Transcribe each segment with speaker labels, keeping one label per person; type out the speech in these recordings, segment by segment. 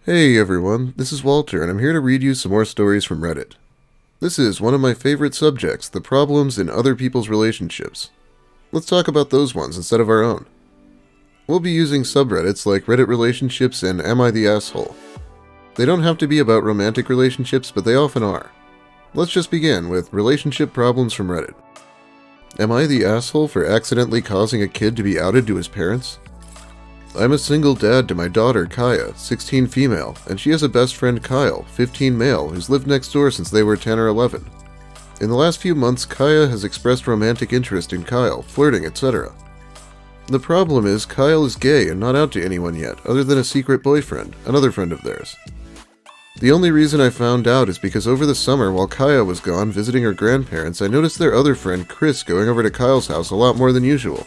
Speaker 1: Hey everyone, this is Walter, and I'm here to read you some more stories from Reddit. This is one of my favorite subjects, the problems in other people's relationships. Let's talk about those ones instead of our own. We'll be using subreddits like Reddit Relationships and Am I the Asshole? They don't have to be about romantic relationships, but they often are. Let's just begin with relationship problems from Reddit. Am I the asshole for accidentally causing a kid to be outed to his parents? I'm a single dad to my daughter, Kaya, 16 female, and she has a best friend, Kyle, 15 male, who's lived next door since they were 10 or 11. In the last few months, Kaya has expressed romantic interest in Kyle, flirting, etc. The problem is, Kyle is gay and not out to anyone yet, other than a secret boyfriend, another friend of theirs. The only reason I found out is because over the summer, while Kaya was gone visiting her grandparents, I noticed their other friend, Chris, going over to Kyle's house a lot more than usual.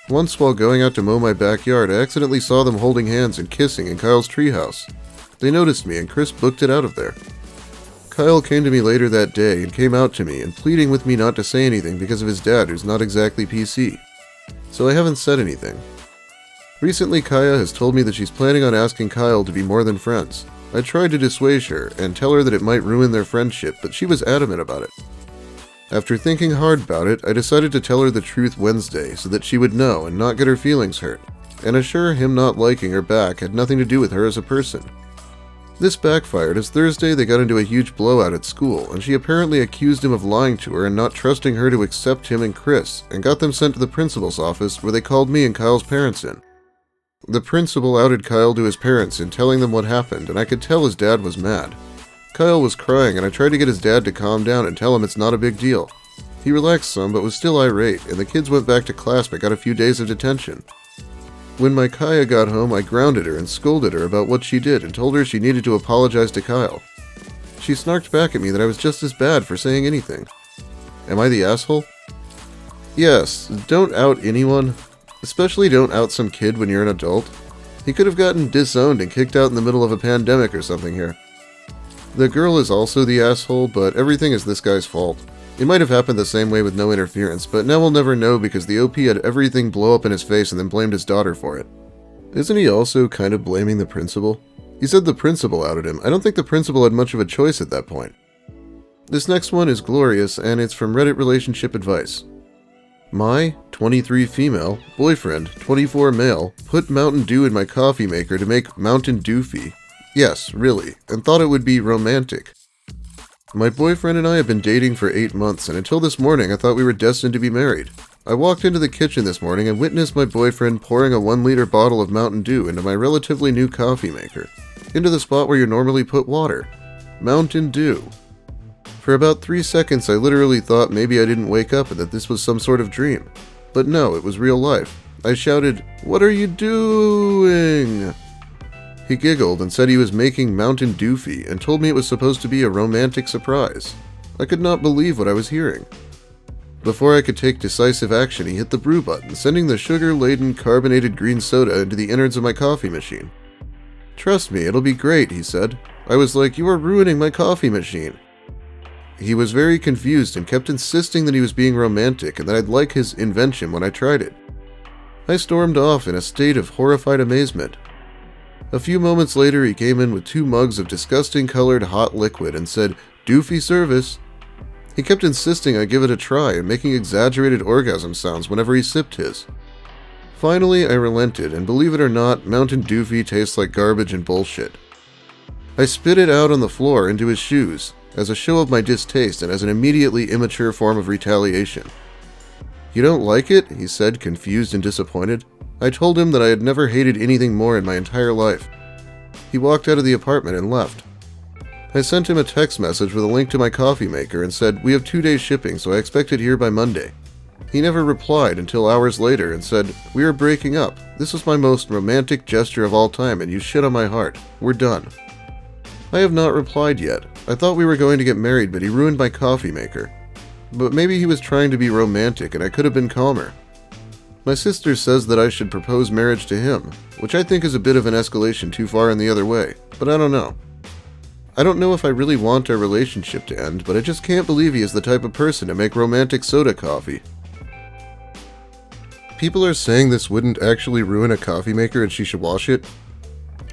Speaker 1: Once, while going out to mow my backyard, I accidentally saw them holding hands and kissing in Kyle's treehouse. They noticed me, and Chris booked it out of there. Kyle came to me later that day and came out to me and pleading with me not to say anything because of his dad, who's not exactly PC. So I haven't said anything. Recently, Kaya has told me that she's planning on asking Kyle to be more than friends. I tried to dissuade her and tell her that it might ruin their friendship, but she was adamant about it. After thinking hard about it, I decided to tell her the truth Wednesday so that she would know and not get her feelings hurt, and assure him not liking her back had nothing to do with her as a person. This backfired as Thursday they got into a huge blowout at school, and she apparently accused him of lying to her and not trusting her to accept him and Chris, and got them sent to the principal's office where they called me and Kyle's parents in. The principal outed Kyle to his parents in telling them what happened, and I could tell his dad was mad. Kyle was crying, and I tried to get his dad to calm down and tell him it's not a big deal. He relaxed some, but was still irate, and the kids went back to class but got a few days of detention. When my Kaya got home, I grounded her and scolded her about what she did and told her she needed to apologize to Kyle. She snarked back at me that I was just as bad for saying anything. Am I the asshole? Yes, don't out anyone. Especially don't out some kid when you're an adult. He could have gotten disowned and kicked out in the middle of a pandemic or something here. The girl is also the asshole, but everything is this guy's fault. It might have happened the same way with no interference, but now we'll never know because the OP had everything blow up in his face and then blamed his daughter for it. Isn't he also kind of blaming the principal? He said the principal outed him. I don't think the principal had much of a choice at that point. This next one is glorious, and it's from Reddit Relationship Advice. My 23 female boyfriend, 24 male, put Mountain Dew in my coffee maker to make Mountain Dewfee. Yes, really, and thought it would be romantic. My boyfriend and I have been dating for 8 months, and until this morning I thought we were destined to be married. I walked into the kitchen this morning and witnessed my boyfriend pouring a 1-liter bottle of Mountain Dew into my relatively new coffee maker, into the spot where you normally put water. Mountain Dew. For about 3 seconds I literally thought maybe I didn't wake up and that this was some sort of dream. But no, it was real life. I shouted, "What are you doing?" He giggled and said he was making Mountain Dewfee and told me it was supposed to be a romantic surprise. I could not believe what I was hearing. Before I could take decisive action, he hit the brew button, sending the sugar-laden carbonated green soda into the innards of my coffee machine. "Trust me, it'll be great," he said. I was like, "You are ruining my coffee machine." He was very confused and kept insisting that he was being romantic and that I'd like his invention when I tried it. I stormed off in a state of horrified amazement. A few moments later, he came in with 2 mugs of disgusting colored hot liquid and said, "Dewfee service." He kept insisting I give it a try and making exaggerated orgasm sounds whenever he sipped his. Finally, I relented, and believe it or not, Mountain Dewfee tastes like garbage and bullshit. I spit it out on the floor into his shoes, as a show of my distaste and as an immediately immature form of retaliation. "You don't like it?" he said, confused and disappointed. I told him that I had never hated anything more in my entire life. He walked out of the apartment and left. I sent him a text message with a link to my coffee maker and said, "We have 2 days shipping, so I expect it here by Monday." He never replied until hours later and said, "We are breaking up. This was my most romantic gesture of all time and you shit on my heart. We're done." I have not replied yet. I thought we were going to get married, but he ruined my coffee maker. But maybe he was trying to be romantic and I could have been calmer. My sister says that I should propose marriage to him, which I think is a bit of an escalation too far in the other way, but I don't know. I don't know if I really want our relationship to end, but I just can't believe he is the type of person to make romantic soda coffee. People are saying this wouldn't actually ruin a coffee maker and she should wash it.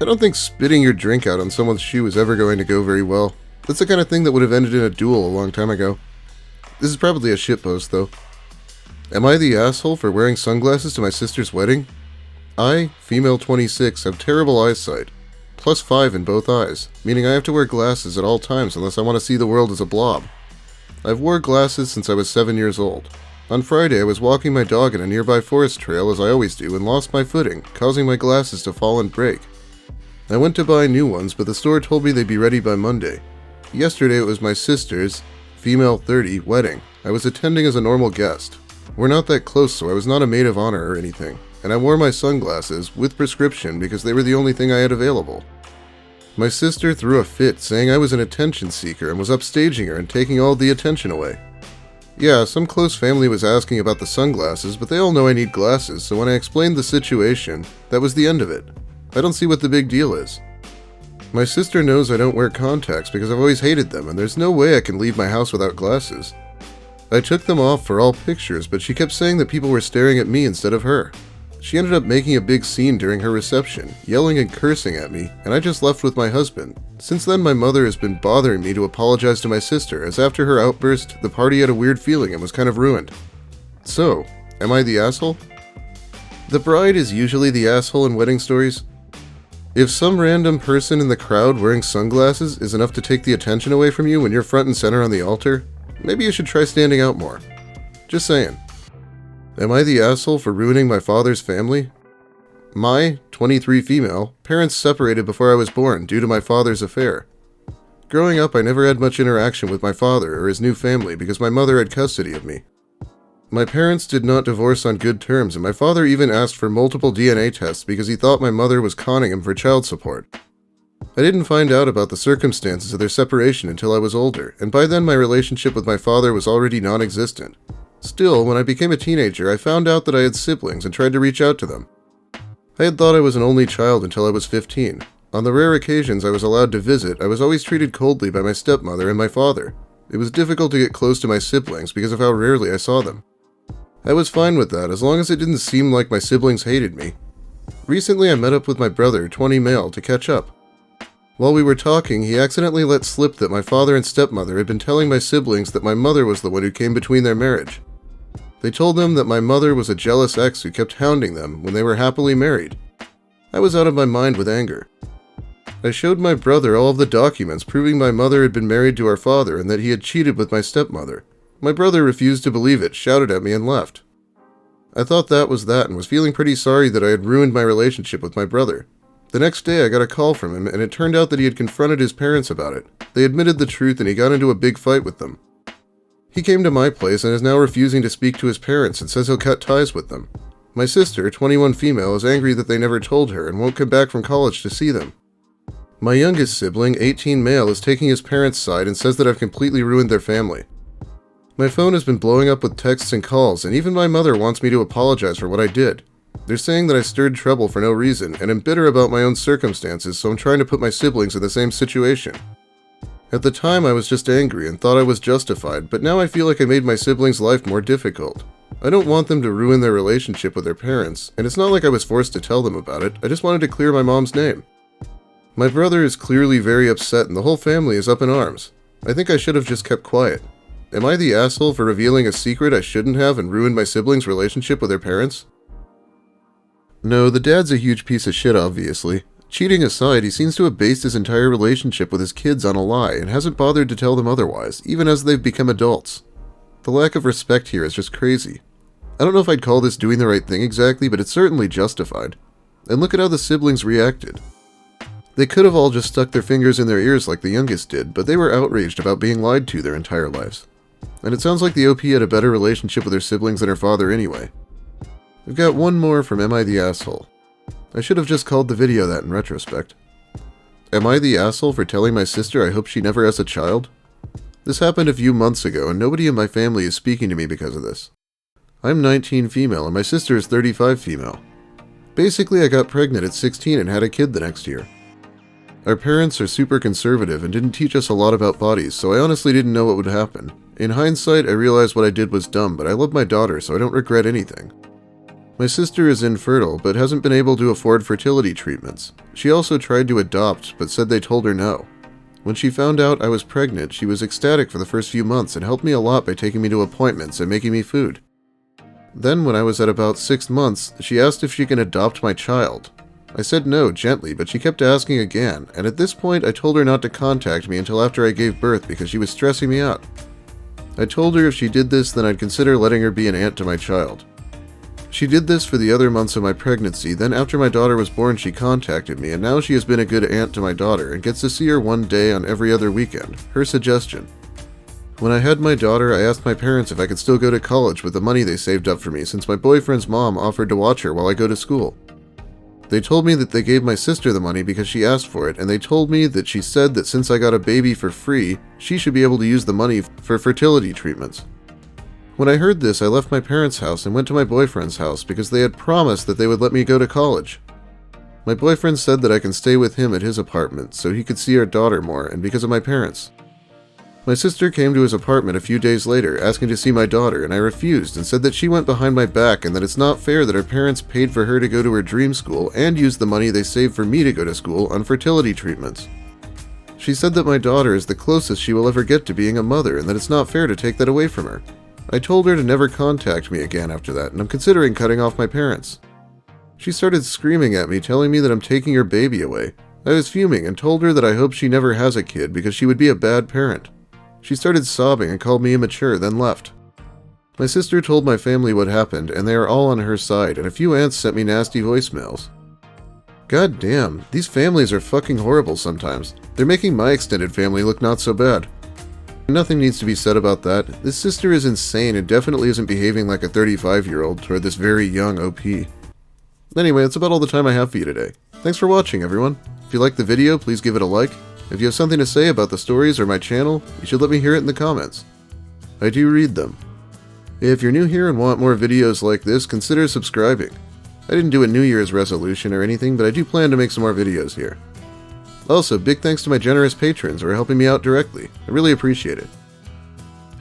Speaker 1: I don't think spitting your drink out on someone's shoe is ever going to go very well. That's the kind of thing that would have ended in a duel a long time ago. This is probably a shitpost, though. Am I the asshole for wearing sunglasses to my sister's wedding? I, female 26, have terrible eyesight. +5 in both eyes, meaning I have to wear glasses at all times unless I want to see the world as a blob. I've wore glasses since I was 7 years old. On Friday, I was walking my dog in a nearby forest trail as I always do and lost my footing, causing my glasses to fall and break. I went to buy new ones, but the store told me they'd be ready by Monday. Yesterday it was my sister's, female 30, wedding. I was attending as a normal guest. We're not that close, so I was not a maid of honor or anything, and I wore my sunglasses, with prescription, because they were the only thing I had available. My sister threw a fit, saying I was an attention seeker and was upstaging her and taking all the attention away. Yeah, some close family was asking about the sunglasses, but they all know I need glasses, so when I explained the situation, that was the end of it. I don't see what the big deal is. My sister knows I don't wear contacts because I've always hated them, and there's no way I can leave my house without glasses. I took them off for all pictures, but she kept saying that people were staring at me instead of her. She ended up making a big scene during her reception, yelling and cursing at me, and I just left with my husband. Since then, my mother has been bothering me to apologize to my sister, as after her outburst, the party had a weird feeling and was kind of ruined. So, am I the asshole? The bride is usually the asshole in wedding stories. If some random person in the crowd wearing sunglasses is enough to take the attention away from you when you're front and center on the altar, maybe you should try standing out more. Just saying. Am I the asshole for ruining my father's family? My, 23 female, parents separated before I was born due to my father's affair. Growing up, I never had much interaction with my father or his new family because my mother had custody of me. My parents did not divorce on good terms, and my father even asked for multiple DNA tests because he thought my mother was conning him for child support. I didn't find out about the circumstances of their separation until I was older, and by then my relationship with my father was already non-existent. Still, when I became a teenager, I found out that I had siblings and tried to reach out to them. I had thought I was an only child until I was 15. On the rare occasions I was allowed to visit, I was always treated coldly by my stepmother and my father. It was difficult to get close to my siblings because of how rarely I saw them. I was fine with that, as long as it didn't seem like my siblings hated me. Recently I met up with my brother, 20 male, to catch up. While we were talking, he accidentally let slip that my father and stepmother had been telling my siblings that my mother was the one who came between their marriage. They told them that my mother was a jealous ex who kept hounding them when they were happily married. I was out of my mind with anger. I showed my brother all of the documents proving my mother had been married to our father and that he had cheated with my stepmother. My brother refused to believe it, shouted at me, and left. I thought that was that and was feeling pretty sorry that I had ruined my relationship with my brother. The next day I got a call from him, and it turned out that he had confronted his parents about it. They admitted the truth and he got into a big fight with them. He came to my place and is now refusing to speak to his parents and says he'll cut ties with them. My sister, 21 female, is angry that they never told her and won't come back from college to see them. My youngest sibling, 18 male, is taking his parents' side and says that I've completely ruined their family. My phone has been blowing up with texts and calls, and even my mother wants me to apologize for what I did. They're saying that I stirred trouble for no reason, and am bitter about my own circumstances, so I'm trying to put my siblings in the same situation. At the time, I was just angry and thought I was justified, but now I feel like I made my siblings' life more difficult. I don't want them to ruin their relationship with their parents, and it's not like I was forced to tell them about it, I just wanted to clear my mom's name. My brother is clearly very upset and the whole family is up in arms. I think I should have just kept quiet. Am I the asshole for revealing a secret I shouldn't have and ruined my siblings' relationship with their parents? No, the dad's a huge piece of shit, obviously. Cheating aside, he seems to have based his entire relationship with his kids on a lie and hasn't bothered to tell them otherwise, even as they've become adults. The lack of respect here is just crazy. I don't know if I'd call this doing the right thing exactly, but it's certainly justified. And look at how the siblings reacted. They could have all just stuck their fingers in their ears like the youngest did, but they were outraged about being lied to their entire lives. And it sounds like the OP had a better relationship with her siblings than her father anyway. I've got one more from Am I the Asshole? I should have just called the video that in retrospect. Am I the asshole for telling my sister I hope she never has a child? This happened a few months ago and nobody in my family is speaking to me because of this. I'm 19 female and my sister is 35 female. Basically, I got pregnant at 16 and had a kid the next year. Our parents are super conservative and didn't teach us a lot about bodies, so I honestly didn't know what would happen. In hindsight, I realized what I did was dumb, but I love my daughter, so I don't regret anything. My sister is infertile, but hasn't been able to afford fertility treatments. She also tried to adopt, but said they told her no. When she found out I was pregnant, she was ecstatic for the first few months and helped me a lot by taking me to appointments and making me food. Then, when I was at about 6 months, she asked if she can adopt my child. I said no, gently, but she kept asking again, and at this point I told her not to contact me until after I gave birth because she was stressing me out. I told her if she did this, then I'd consider letting her be an aunt to my child. She did this for the other months of my pregnancy, then after my daughter was born she contacted me, and now she has been a good aunt to my daughter and gets to see her one day on every other weekend, her suggestion. When I had my daughter, I asked my parents if I could still go to college with the money they saved up for me since my boyfriend's mom offered to watch her while I go to school. They told me that they gave my sister the money because she asked for it, and they told me that she said that since I got a baby for free, she should be able to use the money for fertility treatments. When I heard this, I left my parents' house and went to my boyfriend's house because they had promised that they would let me go to college. My boyfriend said that I can stay with him at his apartment so he could see our daughter more, and because of my parents. My sister came to his apartment a few days later asking to see my daughter, and I refused and said that she went behind my back and that it's not fair that her parents paid for her to go to her dream school and used the money they saved for me to go to school on fertility treatments. She said that my daughter is the closest she will ever get to being a mother and that it's not fair to take that away from her. I told her to never contact me again after that, and I'm considering cutting off my parents. She started screaming at me, telling me that I'm taking her baby away. I was fuming and told her that I hope she never has a kid because she would be a bad parent. She started sobbing and called me immature, then left. My sister told my family what happened, and they are all on her side, and a few aunts sent me nasty voicemails. God damn, these families are fucking horrible sometimes. They're making my extended family look not so bad. Nothing needs to be said about that. This sister is insane and definitely isn't behaving like a 35-year-old toward this very young OP. Anyway, that's about all the time I have for you today. Thanks for watching, everyone. If you liked the video, please give it a like. If you have something to say about the stories or my channel, you should let me hear it in the comments. I do read them. If you're new here and want more videos like this, consider subscribing. I didn't do a New Year's resolution or anything, but I do plan to make some more videos here. Also, big thanks to my generous patrons who are helping me out directly. I really appreciate it.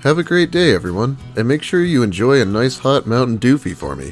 Speaker 1: Have a great day, everyone, and make sure you enjoy a nice hot Mountain Dewfee for me.